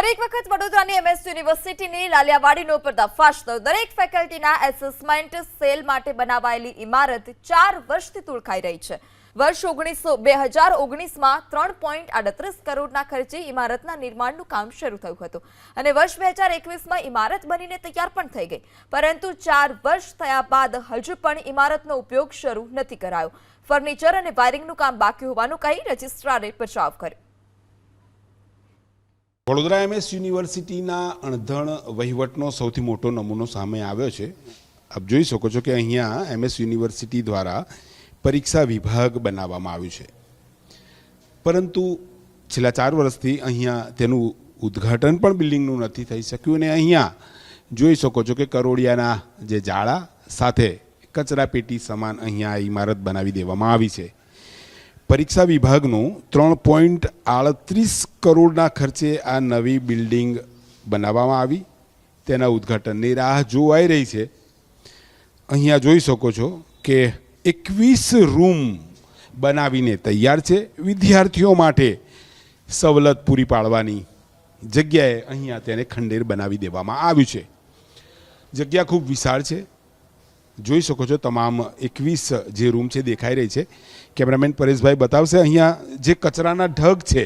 ફરી એક વખત વડોદરાની એમએસ યુનિવર્સિટીની લાલિયાવાડીનો પર્દાફાશ થયો। દરેક ફેકલ્ટીના એસેસમેન્ટ સેલ માટે બનાવાયેલી ઇમારત 4 વર્ષથી તૂળખાઈ રહી છે। વર્ષ 2019માં 3.38 કરોડના ખર્ચે ઇમારતના નિર્માણનું કામ શરૂ થયું હતું અને વર્ષ 2021માં ઇમારત બનીને તૈયાર પણ થઈ ગઈ, પરંતુ 4 વર્ષ થયા બાદ હજુ પણ ઇમારતનો ઉપયોગ શરૂ નથી કરાયો। ફર્નિચર અને વાયરિંગનું કામ બાકી હોવાનું કહી રજિસ્ટ્રારે બચાવ કર્યો। વડોદરા એમએસ યુનિવર્સિટીના અણધણ વહીવટનો સૌથી મોટો નમૂનો સામે આવ્યો છે। આપ જોઈ શકો છો કે અહીંયા એમએસ યુનિવર્સિટી દ્વારા પરીક્ષા વિભાગ બનાવવામાં આવ્યું છે, પરંતુ છેલ્લા 4 વર્ષથી અહીંયા તેનું ઉદ્ઘાટન પણ બિલ્ડિંગનું નથી થઈ શક્યું અને અહીંયા જોઈ શકો છો કે કરોડિયાના જે જાળા સાથે કચરા પેટી સમાન અહીંયા ઇમારત બનાવી દેવામાં આવી છે। પરીક્ષા વિભાગનું 3.38 કરોડના ખર્ચે આ નવી બિલ્ડિંગ બનાવવામાં આવી, તેના ઉદ્ઘાટનની રાહ જોવાઈ રહી છે। અહીંયા જોઈ શકો છો કે 21 રૂમ બનાવીને તૈયાર છે। વિદ્યાર્થીઓ માટે સવલત પૂરી પાડવાની જગ્યાએ અહીંયા તેને ખંડેર બનાવી દેવામાં આવ્યું છે। જગ્યા ખૂબ વિશાળ છે, જોઈ શકો છો તમામ 21 જે રૂમ છે દેખાઈ રહી છે। કેમેરામેન પરેશભાઈ બતાવશે અહીંયા જે કચરાના ઢગ છે,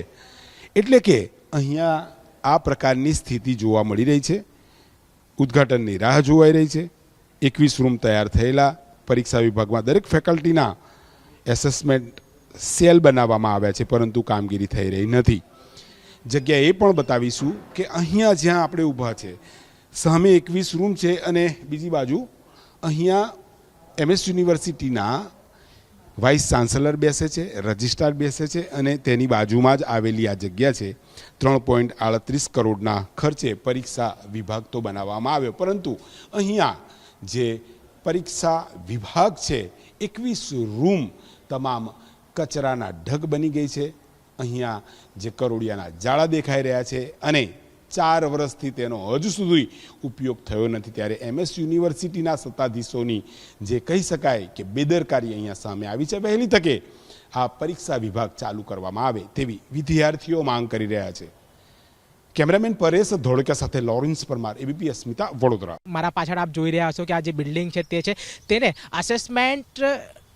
એટલે કે અહીંયા આ પ્રકારની સ્થિતિ જોવા મળી રહી છે। ઉદ્ઘાટનની રાહ જોવાઈ રહી છે। 21 રૂમ તૈયાર થયેલા, પરીક્ષા વિભાગમાં દરેક ફેકલ્ટીના એસેસમેન્ટ સેલ બનાવવામાં આવ્યા છે, પરંતુ કામગીરી થઈ રહી નથી। જગ્યા એ પણ બતાવીશું કે અહીંયા જ્યાં આપણે ઊભા છે સામે 21 રૂમ છે અને બીજી બાજુ અહીંયા એમએસ યુનિવર્સિટીના વાઇસ ચાન્સલર બેસે છે, રજિસ્ટ્રાર બેસે છે અને તેની બાજુમાં જ આવેલી આ જગ્યા છે। 3.38 કરોડના ખર્ચે પરીક્ષા વિભાગ તો બનાવવામાં આવ્યો, પરંતુ અહીંયા જે પરીક્ષા વિભાગ છે 21 રૂમ તમામ કચરાના ઢગ બની ગઈ છે। અહીંયા જે કરોડિયાના જાળા દેખાઈ રહ્યા છે અને 4 વર્ષથી તેનો હજુ સુધી ઉપયોગ થયો નથી, ત્યારે એમએસ યુનિવર્સિટીના સત્તાધીશોની જે કહી શકાય કે બેદરકારી અહીંયા સામે આવી છે। વહેલી તકે આ પરીક્ષા વિભાગ ચાલુ કરવામાં આવે તેવી વિદ્યાર્થીઓ માંગ કરી રહ્યા છે। કેમેરામેન પરેશ ધોળકા સાથે લોરેન્સ પરમાર, એબીપી અસ્મિતા, વડોદરા। મારા પાછળ આપ જોઈ રહ્યા છો કે આ જે બિલ્ડિંગ છે તે છે તેને અસેસમેન્ટ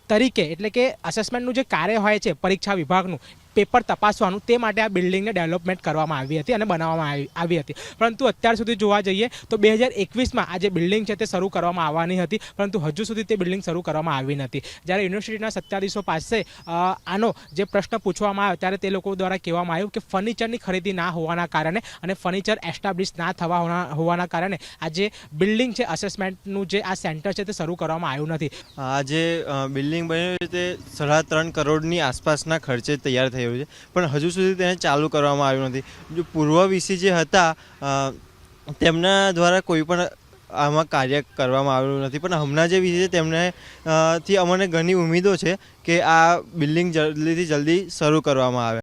તરીકે, એટલે કે અસેસમેન્ટનું જે કાર્ય હોય છે પરીક્ષા વિભાગનું પેપર તપાસવાનું, તે માટે આ બિલ્ડિંગને ડેવલપમેન્ટ કરવામાં આવી હતી અને બનાવવામાં આવી હતી। પરંતુ અત્યાર સુધી જોવા જઈએ તો 2021માં આ જે બિલ્ડિંગ છે તે શરૂ કરવામાં આવવાની હતી, પરંતુ હજુ સુધી તે બિલ્ડિંગ શરૂ કરવામાં આવી નથી। જ્યારે યુનિવર્સિટીના સત્તાધીશો પાસે આનો જે પ્રશ્ન પૂછવામાં આવ્યો ત્યારે તે લોકો દ્વારા કહેવામાં આવ્યું કે ફર્નિચરની ખરીદી ના હોવાના કારણે અને ફર્નિચર એસ્ટાબ્લિશ ના થવા હોવાના કારણે આ જે બિલ્ડિંગ છે અસેસમેન્ટનું જે આ સેન્ટર છે તે શરૂ કરવામાં આવ્યું નથી। આ જે બિલ્ડિંગ બની તે 3.5 કરોડની આસપાસના ખર્ચે તૈયાર થઈ, પણ હજુ સુધી તેને ચાલુ કરવામાં આવ્યું નથી। જો પૂર્વ વીસી જે હતા તેમના દ્વારા કોઈ પણ આમાં કાર્ય કરવામાં આવ્યું નથી, પણ હમણાં જે વીસી છે તેમને થી અમને ઘણી ઉમેદો છે કે આ બિલ્ડિંગ જલ્દીથી જલ્દી શરૂ કરવામાં આવે।